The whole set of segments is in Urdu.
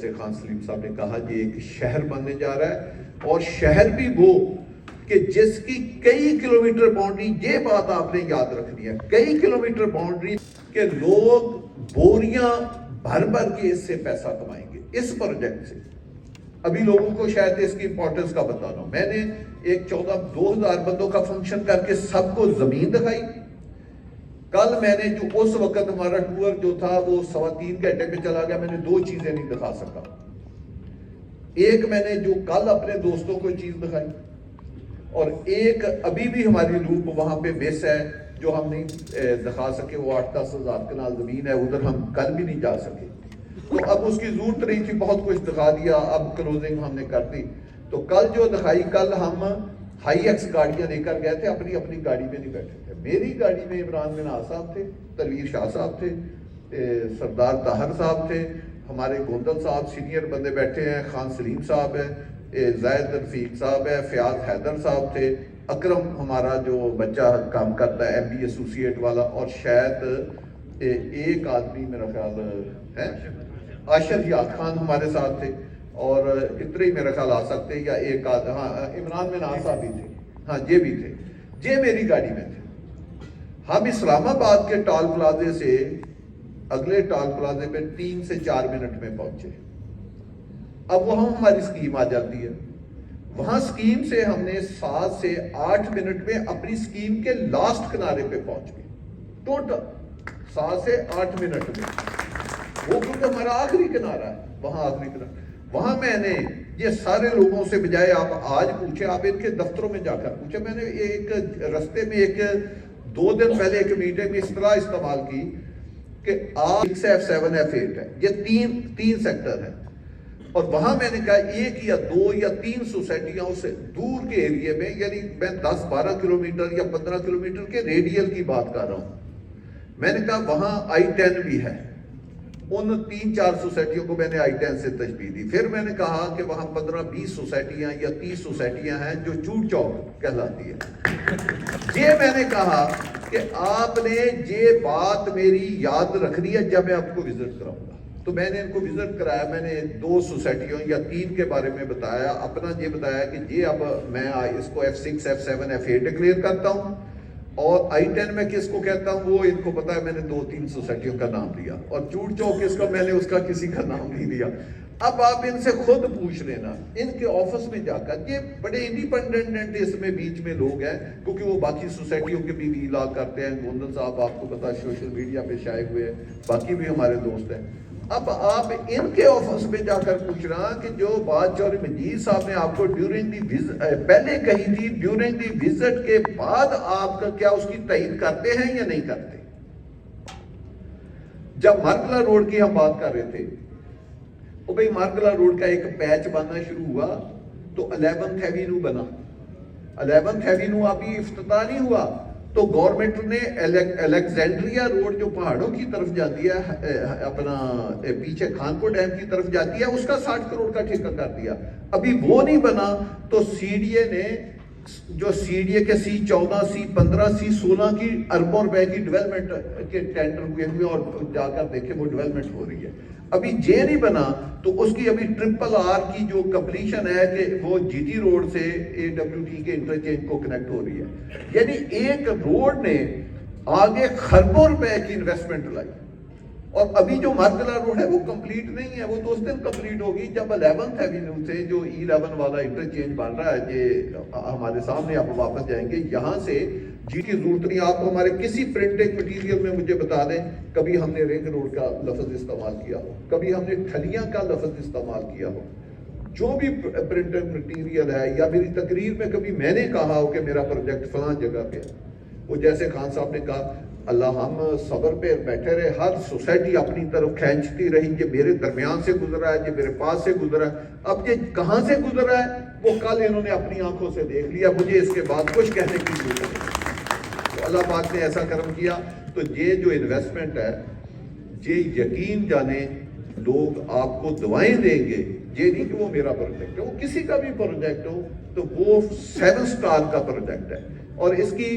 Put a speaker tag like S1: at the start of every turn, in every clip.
S1: جیسے خان سلیم صاحب نے کہا یہ ایک شہر بننے جا رہا ہے، اور شہر بھی وہ کہ جس کی کئی کلومیٹر باؤنڈری، یہ بات آپ نے یاد رکھنی ہے، کئی کلومیٹر باؤنڈری کہ لوگ بوریاں بھر بھر کے اس سے پیسہ کمائیں گے اس پروجیکٹ سے۔ ابھی لوگوں کو شاید اس کی امپورٹنس کا بتا رہا ہوں، میں نے ایک 14,000 بندوں کا فنکشن کر کے سب کو زمین دکھائی۔ کل میں نے جو اس وقت ہمارا ٹور جو تھا وہ 3.25 گھنٹے میں چلا گیا، میں نے 2 چیزیں نہیں دکھا سکا۔ ایک میں نے جو کل اپنے دوستوں کو چیز دکھائی، اور ایک ابھی بھی ہماری لوپ وہاں پہ مس ہے جو ہم نہیں دکھا سکے، وہ 8-10 ہزار کنال زمین ہے، ادھر ہم کل بھی نہیں جا سکے، تو اب اس کی ضرورت نہیں تھی، بہت کچھ دکھا دیا، اب کلوزنگ ہم نے کر دی۔ تو کل جو دکھائی، کل ہم ہائی ایکس گاڑیاں لے کر گئے تھے، اپنی اپنی گاڑی میں نہیں بیٹھے تھے۔ میری گاڑی میں عمران منہا صاحب تھے، تنویر شاہ صاحب تھے، سردار طاہر صاحب تھے، ہمارے گوندل صاحب سینئر بندے بیٹھے ہیں، خان سلیم صاحب ہے، زید رفیق صاحب ہے، فیاض حیدر صاحب تھے، اکرم ہمارا جو بچہ کام کرتا ہے ایم بی ایسوسیٹ والا، اور شاید ایک آدمی میرا خیال ہے عاشر یاد خان ہمارے ساتھ تھے، اور اتنے ہی میرا خیال آ سکتے، یا ایک ہاں عمران منہا صاحب بھی تھے، ہاں یہ بھی تھے، یہ میری گاڑی میں تھے۔ ہم اسلام آباد کے ٹال پلازے سے اگلے ٹال پلازے پہ 3 سے 4 منٹ میں پہنچے۔ اب وہاں ہماری سکیم آ جاتی ہے، وہاں سکیم سے ہم نے 7 سے 8 منٹ میں اپنی سکیم کے لاسٹ کنارے پہ پہنچ گئے، ٹوٹل 7 سے 8 منٹ میں، وہ کیونکہ ہمارا آخری کنارہ ہے، وہاں آخری کنارہ۔ وہاں میں نے یہ سارے لوگوں سے بجائے آپ آج پوچھیں، آپ ان کے دفتروں میں جا کر پوچھیں، میں نے ایک رستے میں 2 دن پہلے ایک میٹنگ میں اس طرح استعمال کی کہ آپ 6F7 F8 ہے، یہ تین سیکٹر ہے، اور وہاں میں نے کہا 1 یا 2 یا 3 سوسائٹیاں سے دور کے ایریے میں، یعنی میں 10-12 کلومیٹر یا 15 کلومیٹر کے ریڈیل کی بات کر رہا ہوں، میں نے کہا وہاں I-10 بھی ہے، ان 3-4 سوسائٹیوں کو میں نے I-10 سے تشبیہ دی۔ پھر میں نے کہا کہ وہاں 15-20 سوسائٹیاں یا 30 سوسائٹیاں ہیں جو چوٹ چوک کہلاتی ہے۔ یہ میں نے کہا کہ آپ نے یہ بات میری یاد رکھنی ہے جب میں آپ کو وزٹ کراؤں گا۔ تو میں نے ان کو وزٹ کرایا، میں نے 2 سوسائٹیوں یا 3 کے بارے میں بتایا، اپنا یہ بتایا کہ یہ اب میں اس کو F6 F7 F8 ڈکلیئر کرتا ہوں، اور I-10 میں کس کو کہتا ہوں وہ ان کو پتا ہے، میں نے 2-3 سوسائٹیوں کا نام لیا، اور چوٹ چوک کس کا، میں نے اس کا کسی کا نام نہیں لیا۔ اب آپ ان سے خود پوچھ لینا، ان کے آفس میں جا کر، یہ بڑے انڈیپینڈنٹ اس میں بیچ میں لوگ ہیں، کیونکہ وہ باقی سوسائٹیوں کے بھی اعلان کرتے ہیں، گوندل صاحب آپ کو پتا سوشل میڈیا پہ شائع ہوئے ہیں، باقی بھی ہمارے دوست ہیں۔ اب آپ ان کے آفس میں جا کر پوچھ رہا کہ جو بات چوہدری مجید صاحب نے آپ کو پہلے کہی تھی، ڈیورنگ دی وزٹ کے بعد آپ کا کیا اس کی تائید کرتے ہیں یا نہیں کرتے؟ جب مارکلا روڈ کی ہم بات کر رہے تھے، وہ بھئی مارکلا روڈ کا ایک پیچ بننا شروع ہوا تو 11th ایوینیو بنا، 11th ایوینیو ابھی افتتاح نہیں ہوا تو گورنمنٹ نے الیگزینڈریا روڈ جو پہاڑوں کی طرف جاتی ہے، اپنا پیچھے خانپور ڈیم کی طرف جاتی ہے، اس کا 60 کروڑ کا ٹھیکہ کر دیا۔ ابھی وہ نہیں بنا تو سی ڈی اے نے، جو سی ڈی اے کے C14 C15 C16 کی اربوں روپے کی ڈیولپمنٹ کے ٹینڈر ہوئے اور جا کر دیکھیں وہ ڈیولپمنٹ ہو رہی ہے، ابھی جے نہیں بنا تو اس کی ابھی RRR کی جو کمپلیشن ہے کہ وہ جی ٹی روڈ سے AWT کے انٹرچینج کو کنیکٹ ہو رہی ہے، یعنی ایک روڈ نے آگے خربوں روپے کی انویسٹمنٹ لائی، اور ابھی جو مارکلا روڈ ہے وہ کمپلیٹ نہیں ہے، وہ تو اس دن کمپلیٹ ہوگی جب 11th ایوینیو سے جو E11 والا انٹرچینج بن رہا ہے، یہ ہمارے سامنے آپ واپس جائیں گے، یہاں سے جی کی ضرورت نہیں۔ آپ ہمارے کسی پرنٹنگ مٹیریل میں مجھے بتا دیں کبھی ہم نے رنگ روڈ کا لفظ استعمال کیا ہو، کبھی ہم نے ٹھلیاں کا لفظ استعمال کیا ہو، جو بھی پرنٹنگ مٹیریل ہے، یا میری تقریر میں کبھی میں نے کہا ہو کہ میرا پروجیکٹ فلاں جگہ پہ ہے، وہ جیسے خان صاحب نے کہا اللہ ہم صبر پہ بیٹھے رہے، ہر سوسائٹی اپنی طرف کھینچتی رہی، یہ میرے درمیان سے گزرا ہے، یہ میرے پاس سے گزرا ہے، اب یہ کہاں سے گزرا ہے وہ کل انہوں نے اپنی آنکھوں سے دیکھ لیا، مجھے اس کے بعد کچھ کہنے کی ضرورت نہیں۔ تو اللہ پاک نے ایسا کرم کیا، تو یہ جو انویسٹمنٹ ہے، یہ یقین جانے لوگ آپ کو دعائیں دیں گے، یہ نہیں کہ وہ میرا پروجیکٹ ہے، وہ کسی کا بھی پروجیکٹ ہو تو وہ 7 سٹار کا پروجیکٹ ہے، اور اس کی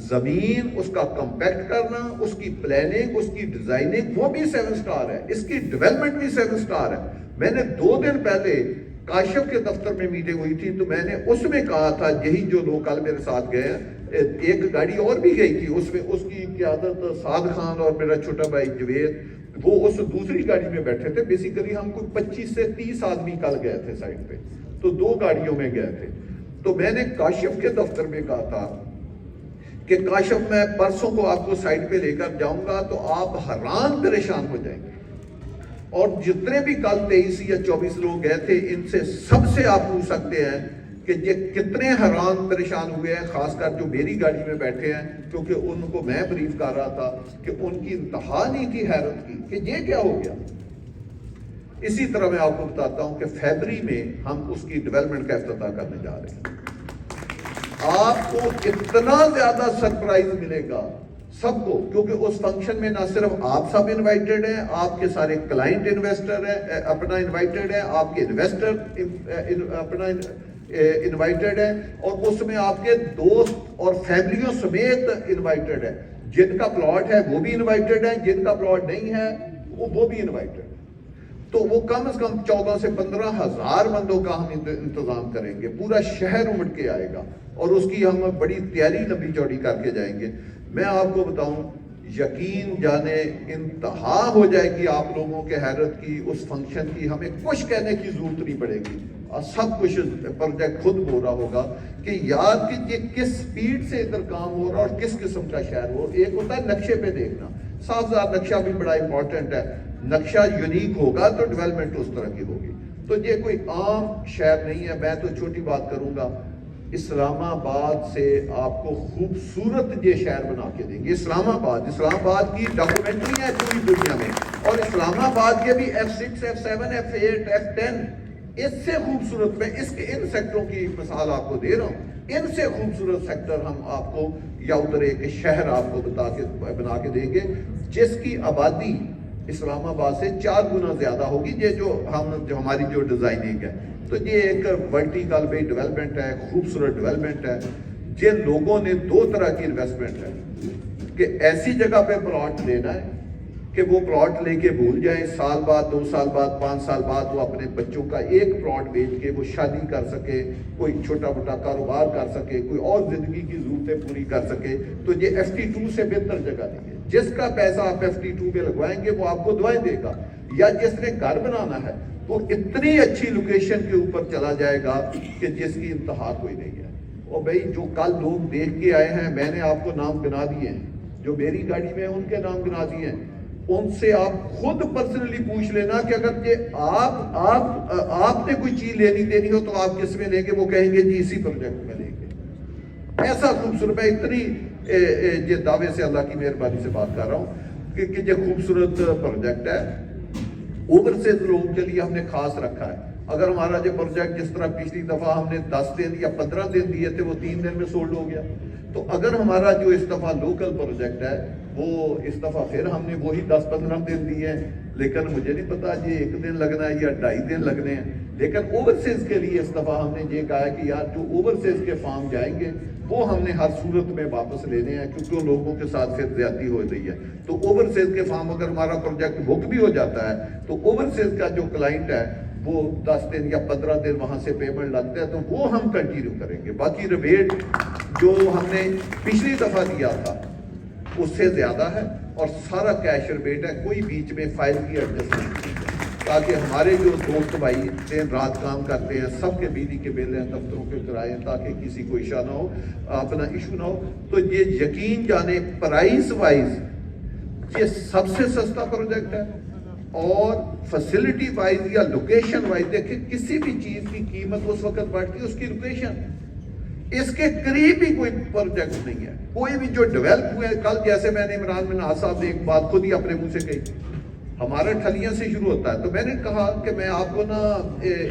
S1: زمین اس کا کمپیکٹ کرنا، اس کی پلاننگ، اس کی ڈیزائننگ، وہ بھی 7 سٹار ہے، اس کی ڈیولپمنٹ بھی 7 سٹار ہے۔ میں نے 2 دن پہلے کاشف کے دفتر میں میٹنگ ہوئی تھی، تو میں نے اس میں کہا تھا، یہی جو لوگ کل میرے ساتھ گئے ہیں، ایک گاڑی اور بھی گئی تھی، اس میں اس کی قیادت سعد خان اور میرا چھوٹا بھائی جوید، وہ اس دوسری گاڑی میں بیٹھے تھے۔ بیسیکلی ہم کوئی 25 سے 30 آدمی کل گئے تھے سائٹ پہ، تو 2 گاڑیوں میں گئے تھے۔ تو میں نے کاشف کے دفتر میں کہا تھا کہ کاشف میں پرسوں کو آپ کو سائٹ پہ لے کر جاؤں گا تو آپ حیران پریشان ہو جائیں گے، اور جتنے بھی کل 23 یا 24 لوگ گئے تھے، ان سے سب سے آپ پوچھ سکتے ہیں کہ یہ کتنے حیران پریشان ہوئے ہیں، خاص کر جو میری گاڑی میں بیٹھے ہیں، کیونکہ ان کو میں بریف کر رہا تھا کہ ان کی انتہا نہیں تھی حیرت کی کہ یہ کیا ہو گیا۔ اسی طرح میں آپ کو بتاتا ہوں کہ فیبری میں ہم اس کی ڈیولپمنٹ کا افتتاح کرنے جا رہے ہیں۔ آپ کو اتنا زیادہ سرپرائز ملے گا سب کو، کیونکہ اس فنکشن میں نہ صرف آپ سب انوائٹڈ ہیں، آپ کے سارے کلائنٹ انویسٹر ہیں اپنا انوائٹڈ ہیں، آپ کے انویسٹر اپنا انوائٹڈ ہیں، اور اس میں آپ کے دوست اور فیملیوں سمیت انوائٹڈ ہیں۔ جن کا پلاٹ ہے وہ بھی انوائٹڈ ہیں، جن کا پلاٹ نہیں ہے وہ بھی انوائٹڈ۔ تو وہ کم از کم 14 سے 15 ہزار بندوں کا ہم انتظام کریں گے، پورا شہر امڑ کے آئے گا، اور اس کی ہم بڑی تیاری لمبی چوڑی کر کے جائیں گے۔ میں آپ کو بتاؤں، یقین جانے انتہا ہو جائے گی آپ لوگوں کے حیرت کی اس فنکشن کی، ہمیں کچھ کہنے کی ضرورت نہیں پڑے گی، اور سب کچھ پروجیکٹ خود ہو رہا ہوگا کہ یار کہ یہ کس سپیڈ سے ادھر کام ہو رہا اور کس قسم کا شہر ہو۔ ایک ہوتا ہے نقشے پہ دیکھنا، سازگار نقشہ بھی بڑا امپورٹنٹ ہے، نقشہ یونیک ہوگا تو ڈیولپمنٹ اس طرح کی ہوگی۔ تو یہ کوئی عام شہر نہیں ہے۔ میں تو چھوٹی بات کروں گا، اسلام آباد سے آپ کو خوبصورت یہ شہر بنا کے دیں گے۔ اسلام آباد کی ڈاکومنٹری ہے پوری دنیا میں، اور اسلام آباد کے بھی F6 F7 F8 F10 اس سے خوبصورت، میں اس کے ان سیکٹروں کی مثال آپ کو دے رہا ہوں، ان سے خوبصورت سیکٹر ہم آپ کو یا ادھر ایک شہر آپ کو بنا کے دیں گے جس کی آبادی اسلام آباد سے 4 گنا زیادہ ہوگی۔ یہ جو ہماری جو ڈیزائننگ ہے، تو یہ ایک ورٹیکل بے ڈیولپمنٹ ہے، خوبصورت ڈیولپمنٹ ہے۔ جن لوگوں نے 2 طرح کی انویسٹمنٹ ہے کہ ایسی جگہ پہ پلاٹ لینا ہے کہ وہ پلاٹ لے کے بھول جائیں، سال بعد 2 سال بعد 5 سال بعد وہ اپنے بچوں کا ایک پلاٹ بیچ کے وہ شادی کر سکے، کوئی چھوٹا موٹا کاروبار کر سکے، کوئی اور زندگی کی ضرورتیں پوری کر سکے۔ تو یہ FT2 سے بہتر جگہ نہیں ہے۔ جس کا پیسہ آپ FT2 میں لگوائیں گے وہ آپ کو دعائیں دے گا، یا جس نے گھر بنانا ہے وہ اتنی اچھی لوکیشن کے اوپر چلا جائے گا کہ جس کی انتہا کوئی نہیں ہے۔ اور بھائی جو کل لوگ دیکھ کے آئے ہیں، میں نے آپ کو نام گنا دیے ہیں، جو میری گاڑی میں ان کے نام گنا دیے ہیں، ان سے آپ خود پرسنلی پوچھ لینا کہ اگر یہ آپ نے کوئی چیز لینی دینی ہو تو آپ کس میں لیں گے؟ وہ کہیں گے جی اسی پروجیکٹ میں لیں گے۔ ایسا خوبصورت، میں اتنی یہ دعوے سے اللہ کی مہربانی سے بات کر رہا ہوں کہ یہ خوبصورت پروجیکٹ ہے۔ اوورسیز لوگوں کے لیے ہم نے خاص رکھا ہے۔ اگر ہمارا جو پروجیکٹ جس طرح پچھلی دفعہ ہم نے 10 دن یا 15 دن دیے تھے وہ 3 دن میں سولڈ ہو گیا، تو اگر ہمارا جو اس دفعہ لوکل پروجیکٹ ہے وہ اس دفعہ پھر ہم نے وہی 10-15 دن دیے ہیں، لیکن مجھے نہیں پتا یہ 1 دن لگنا ہے یا 2.5 دن لگنے ہیں، لیکن اوورسیز کے لیے اس دفعہ ہم نے یہ کہا ہے کہ یار جو اوورسیز کے فارم جائیں گے وہ ہم نے ہر صورت میں واپس لینے ہیں، کیونکہ ان لوگوں کے ساتھ پھر زیادتی ہو رہی ہے۔ تو اوورسیز کے فارم اگر ہمارا پروجیکٹ بک بھی ہو جاتا ہے تو اوورسیز کا جو کلائنٹ ہے وہ 10 دن یا 15 دن وہاں سے پیمنٹ لگتا ہے، تو وہ ہم کنٹینیو کریں گے۔ باقی ریبیٹ جو ہم نے پچھلی دفعہ دیا تھا اس سے زیادہ ہے، اور سارا کیش ریبیٹ ہے، کوئی بیچ میں فائل کی ایڈجسٹمنٹ نہیں ہے، تاکہ ہمارے جو دوست بھائی دن رات کام کرتے ہیں سب کے بجلی کے بل ہیں، دفتروں کے کرائے، تاکہ کسی کو ایشو نہ ہو، اپنا ایشو نہ ہو۔ تو یہ یقین جانے پرائز وائز یہ سب سے سستا پروجیکٹ ہے، اور فیسلٹی وائز یا لوکیشن وائز دیکھیں کسی بھی چیز کی قیمت اس وقت بڑھتی ہے اس کی لوکیشن، اس کے قریب ہی کوئی پروجیکٹ نہیں ہے کوئی بھی جو ڈیولپ ہوئے۔ کل جیسے میں نے عمران منہاج صاحب نے ایک بات خود ہی اپنے منہ سے کہی، ہمارا ٹھلیاں سے شروع ہوتا ہے، تو میں نے کہا کہ میں آپ کو نا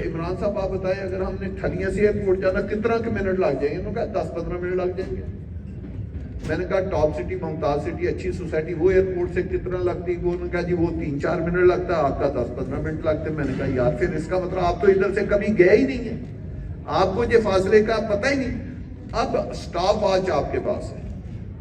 S1: عمران صاحب آپ بتائیں اگر ہم نے ٹھلیاں سے ایئرپورٹ جانا کتنا کے منٹ لگ جائیں گے؟ انہوں نے کہا 10-15 منٹ لگ جائیں گے۔ میں نے کہا ٹاپ سٹی ممتاز سٹی اچھی سوسائٹی وہ ایئرپورٹ سے کتنا لگتی؟ وہ انہوں نے کہا جی وہ 3-4 منٹ لگتا ہے، آپ کا 10-15 منٹ لگتے ہیں۔ میں نے کہا یار پھر اس کا مطلب آپ تو ادھر سے کبھی گئے ہی نہیں ہیں، آپ کو یہ فاصلے کا پتہ ہی نہیں۔ اب سٹاپ واچ آپ کے پاس ہے،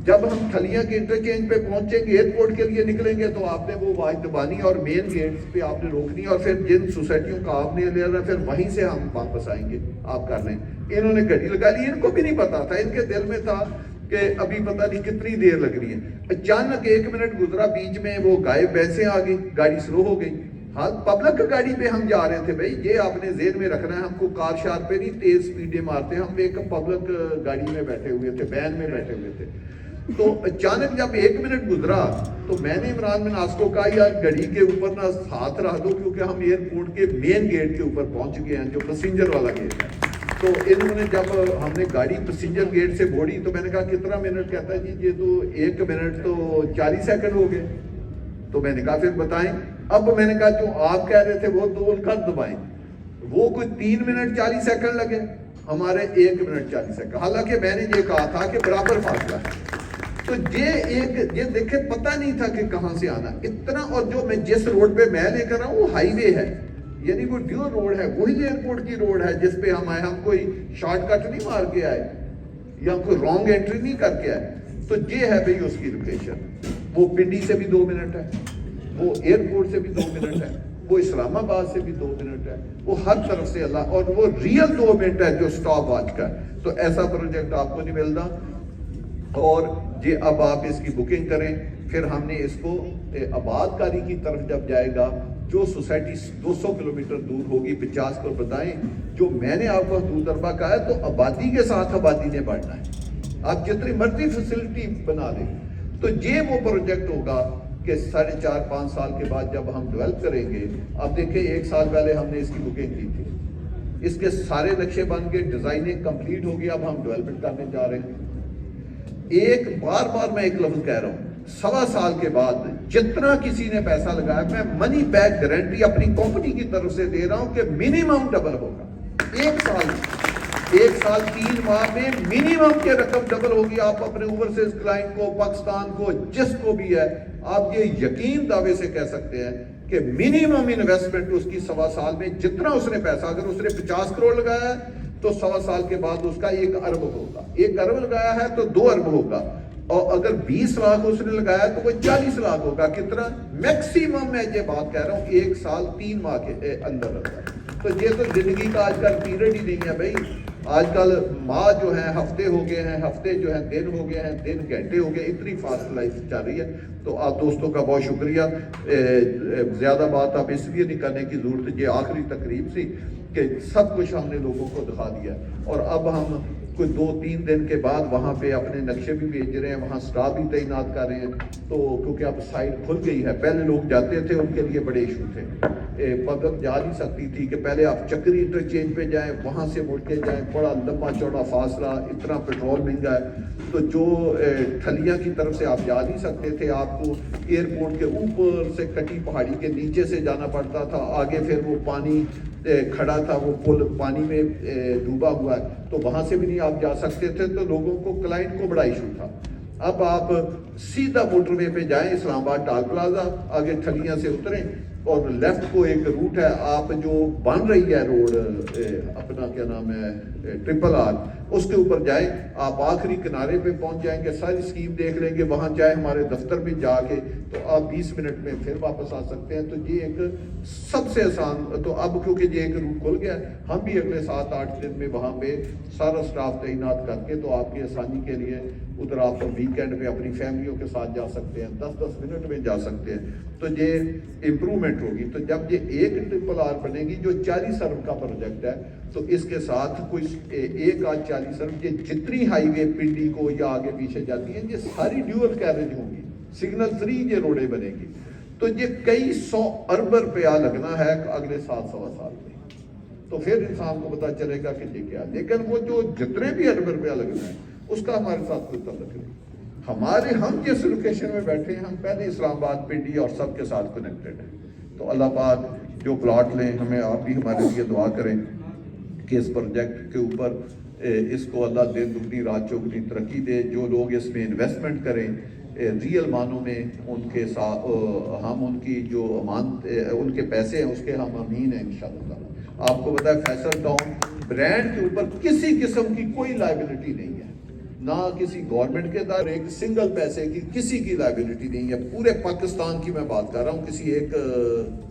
S1: جب ہم تھلیاں کے انٹرچینج پہ پہنچیں گے ایئرپورٹ کے لیے نکلیں گے تو آپ نے وہ واحد دبانی اور مین گیٹس پہ آپ نے روکنی اور پھر جن سوسائٹیوں کا آپ نے لے رہا پھر وہیں سے ہم واپس آئیں گے، آپ کر لیں۔ انہوں نے گاڑی لگا لی، ان کو بھی نہیں پتا تھا، ان کے دل میں تھا کہ ابھی پتہ نہیں کتنی دیر لگ رہی ہے۔ اچانک 1 منٹ گزرا، بیچ میں وہ غائب بھینسیں آ گئی، گاڑی سلو ہو گئی۔ ہاں پبلک گاڑی پہ ہم جا رہے تھے بھائی، یہ آپ نے ذہن میں رکھنا ہے، ہم کو کار شار پہ نہیں تیز سپیڈیں مارتے، ہم ایک پبلک گاڑی میں بیٹھے ہوئے تھے، وین میں بیٹھے ہوئے تھے۔ تو اچانک جب 1 منٹ گزرا تو میں نے عمران بن عاص کو کہا یار گاڑی کے اوپر نہ ہاتھ رکھ دو، کیونکہ ہم ایئرپورٹ کے مین گیٹ کے اوپر پہنچ گئے ہیں جو پیسنجر والا گیٹ ہے۔ تو انہوں نے جب ہم نے گاڑی پیسنجر گیٹ سے موڑی تو میں نے کہا کتنا منٹ؟ کہتا ہے جی یہ تو 1 منٹ تو 40 سیکنڈ ہو گئے۔ تو میں نے کہا پھر بتائیں۔ اب میں نے کہا جو آپ کہہ رہے تھے وہ تو ان کا دبائیں، وہ کوئی 3 منٹ 40 سیکنڈ لگے، ہمارے 1 منٹ 40 سیکنڈ، حالانکہ میں نے یہ کہا تھا کہ برابر فاصلہ ہے۔ تو یہ دیکھیں پتہ نہیں تھا کہ کہاں سے آنا اتنا، اور جو میں جس روڈ پہ میں لے کر آؤں وہ ہائی وے ہے، یعنی وہ ڈیور روڈ ہے، وہی ایئرپورٹ کی روڈ ہے جس پہ ہم آئے، ہم کوئی شارٹ کٹ نہیں مار کے آئے یا کوئی رانگ انٹری نہیں کر کے آئے۔ تو یہ ہے بھئی اس کی لوکیشن، وہ پنڈی سے بھی 2 منٹ ہے، وہ ایئرپورٹ سے بھی 2 منٹ ہے، وہ اسلام آباد سے بھی 2 منٹ ہے، وہ ہر طرف سے اللہ، اور وہ ریئل 2 منٹ ہے جو سٹاپ واچ کا ہے۔ تو ایسا پروجیکٹ آپ کو نہیں ملتا، اور یہ اب آپ اس کی بکنگ کریں، پھر ہم نے اس کو آباد کاری کی طرف جب جائے گا، جو سوسائٹی 200 کلومیٹر دور ہوگی 50 کو بتائیں، جو میں نے آپ کو حدود اربع کہا ہے، تو آبادی کے ساتھ آبادی نے بڑھنا ہے، آپ جتنی مرضی فیسلٹی بنا لیں۔ تو یہ وہ پروجیکٹ ہوگا کہ 4.5-5 سال کے بعد جب ہم ڈیولپ کریں گے، اب دیکھیں 1 سال پہلے ہم نے اس کی بکنگ کی تھی، اس کے سارے نقشے بن کے ڈیزائننگ کمپلیٹ ہوگی، اب ہم ڈیولپمنٹ کرنے جا رہے ہیں۔ بار میں ایک لفظ کہہ رہا ہوں، 1.25 سال کے بعد جتنا کسی نے پیسہ لگایا، میں منی بیک گارنٹی اپنی کمپنی کی طرف سے دے رہا ہوں کہ منیمم ڈبل ہوگا۔ 1 سال 3 ماہ میں منیمم کی رقم ڈبل ہوگی۔ آپ اپنے اوورسیز کلائنٹ کو، پاکستان کو، جس کو بھی ہے، آپ یہ یقین دعوے سے کہہ سکتے ہیں کہ منیمم انویسٹمنٹ اس کی 1.25 سال میں جتنا اس نے پیسہ، اگر اس نے 50 کروڑ لگایا ہے تو 1.25 سال کے بعد اس کا 1 ارب ہوگا، 1 ارب لگایا ہے تو 2 ارب ہوگا، اور اگر 20 لاکھ اس نے لگایا تو وہ 40 لاکھ ہوگا۔ کتنا میکسیمم میں یہ بات کہہ رہا ہوں 1 سال 3 ماہ کے اندر اندر۔ تو یہ تو زندگی کا آج کل پیریڈ ہی نہیں ہے بھائی، آج کل ماہ جو ہیں ہفتے ہو گئے ہیں، ہفتے جو ہیں دن ہو گئے ہیں، دن گھنٹے ہو گئے، اتنی فاسٹ لائف چل رہی ہے۔ تو آپ دوستوں کا بہت شکریہ، زیادہ بات اب اس لیے نہیں کرنے کی ضرورت، یہ آخری تقریب سی کہ سب کچھ ہم نے لوگوں کو دکھا دیا، اور اب ہم کوئی 2-3 دن کے بعد وہاں پہ اپنے نقشے بھی بھیج رہے ہیں، وہاں سٹاف بھی تعینات کر رہے ہیں، تو کیونکہ اب سائٹ کھل گئی ہے، پہلے لوگ جاتے تھے، ان کے لیے بڑے ایشو تھے، پبلک جا نہیں سکتی تھی کہ پہلے آپ چکری انٹرچینج پہ جائیں، وہاں سے مڑ کے جائیں، بڑا لمبا چوڑا فاصلہ، اتنا پیٹرول مہنگا ہے، تو جو ٹھلیاں کی طرف سے آپ جا نہیں سکتے تھے، آپ کو ایئرپورٹ کے اوپر سے کٹی پہاڑی کے نیچے سے جانا پڑتا تھا، آگے پھر وہ پانی کھڑا تھا، وہ پل پانی میں ڈوبا ہوا ہے، تو وہاں سے بھی نہیں آپ جا سکتے تھے، تو لوگوں کو کلائنٹ کو بڑا ایشو تھا۔ اب آپ سیدھا موٹر وے پہ جائیں، اسلام آباد ٹال پلازا، آگے ٹھلیاں سے اتریں، اور لیفٹ کو ایک روٹ ہے، آپ جو بن رہی ہے روڈ اپنا کیا نام ہے RRR، اس کے اوپر جائیں، آپ آخری کنارے پہ پہنچ جائیں گے، ساری اسکیم دیکھ لیں گے، وہاں جائیں ہمارے دفتر میں جا کے، تو آپ 20 منٹ میں پھر واپس آ سکتے ہیں۔ تو یہ ایک سب سے آسان، تو اب کیونکہ یہ ایک روٹ کھل گیا ہے، ہم بھی اگلے 7-8 دن میں وہاں پہ سارا سٹاف تعینات کر کے، تو آپ کی آسانی کے لیے ادھر آپ ویکینڈ پہ اپنی فیملیوں کے ساتھ جا سکتے ہیں، 10-10 منٹ میں جا سکتے ہیں، تو یہ امپرومنٹ ہوگی۔ تو جب یہ ایک RRR بنے گی جو 40 ارب کا پروجیکٹ ہے، تو اس کے ساتھ کوئی 40 ارب، یہ جتنی ہائی وے پنڈی کو یا آگے پیچھے جاتی ہیں، یہ ساری ڈیول کیریج ہوں گی، سگنل فری یہ روڈیں بنے گی، تو یہ کئی 100 ارب روپیہ لگنا ہے اگلے 7-7.25 سال میں، تو پھر انسان کو پتا چلے گا کہ یہ کیا، لیکن وہ جو جتنے بھی ارب روپیہ لگنا ہے اس کا ہمارے ساتھ کوئی تعلق نہیں۔ ہم جس لوکیشن میں بیٹھے ہیں، ہم پہلے اسلام آباد، پنڈی اور سب کے ساتھ کنیکٹڈ ہیں۔ تو اللہ پاک جو پلاٹ لیں، ہمیں آپ بھی ہمارے لیے دعا کریں کہ اس پروجیکٹ کے اوپر اس کو اللہ دن دگنی رات چوگنی ترقی دے، جو لوگ اس میں انویسٹمنٹ کریں ریئل معنوں میں، ان کے ساتھ ہم ان کی جو امانت ان کے پیسے ہیں اس کے ہم امین ہیں انشاءاللہ تعالیٰ۔ آپ کو پتہ ہے فیصل ٹاؤن برانڈ کے اوپر کسی قسم کی کوئی لائبلٹی نہیں ہے، نہ کسی گورنمنٹ کے ادارے، ایک سنگل پیسے کی کسی کی لائبلٹی نہیں ہے. پورے پاکستان کی میں بات کر رہا ہوں، کسی ایک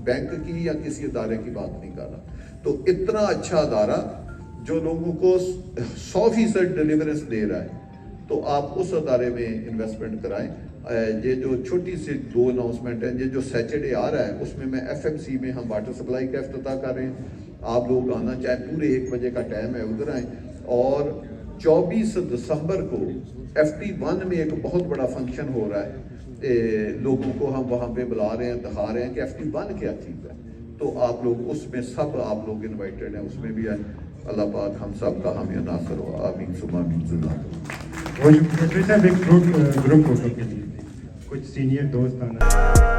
S1: بینک کی یا کسی ادارے کی بات نہیں کر رہا. تو اتنا اچھا ادارہ جو لوگوں کو 100% ڈیلیورنس دے رہا ہے، تو آپ اس ادارے میں انویسٹمنٹ کرائیں. یہ جو چھوٹی سی 2 اناؤنسمنٹ ہیں، یہ جو سیچرڈے آ رہا ہے اس میں میں ایف ایم سی میں ہم واٹر سپلائی کا افتتاح کر رہے ہیں. آپ لوگ آنا چاہیں، پورے 1 بجے کا ٹائم ہے، ادھر آئیں. اور 24 دسمبر کو FT1 میں ایک بہت بڑا فنکشن ہو رہا ہے، لوگوں کو ہم وہاں پہ بلا رہے ہیں، دکھا رہے ہیں کہ FT1 کیا چیز ہے. تو آپ لوگ اس میں سب آپ لوگ انوائٹڈ ہیں، اس میں بھی آئیں. اللہ پاک ہم سب کا حامی و ناصر ہو. آمین ثم آمین.
S2: صاحب ایک گروپ فوٹو کے لیے کچھ سینئر دوست آنا.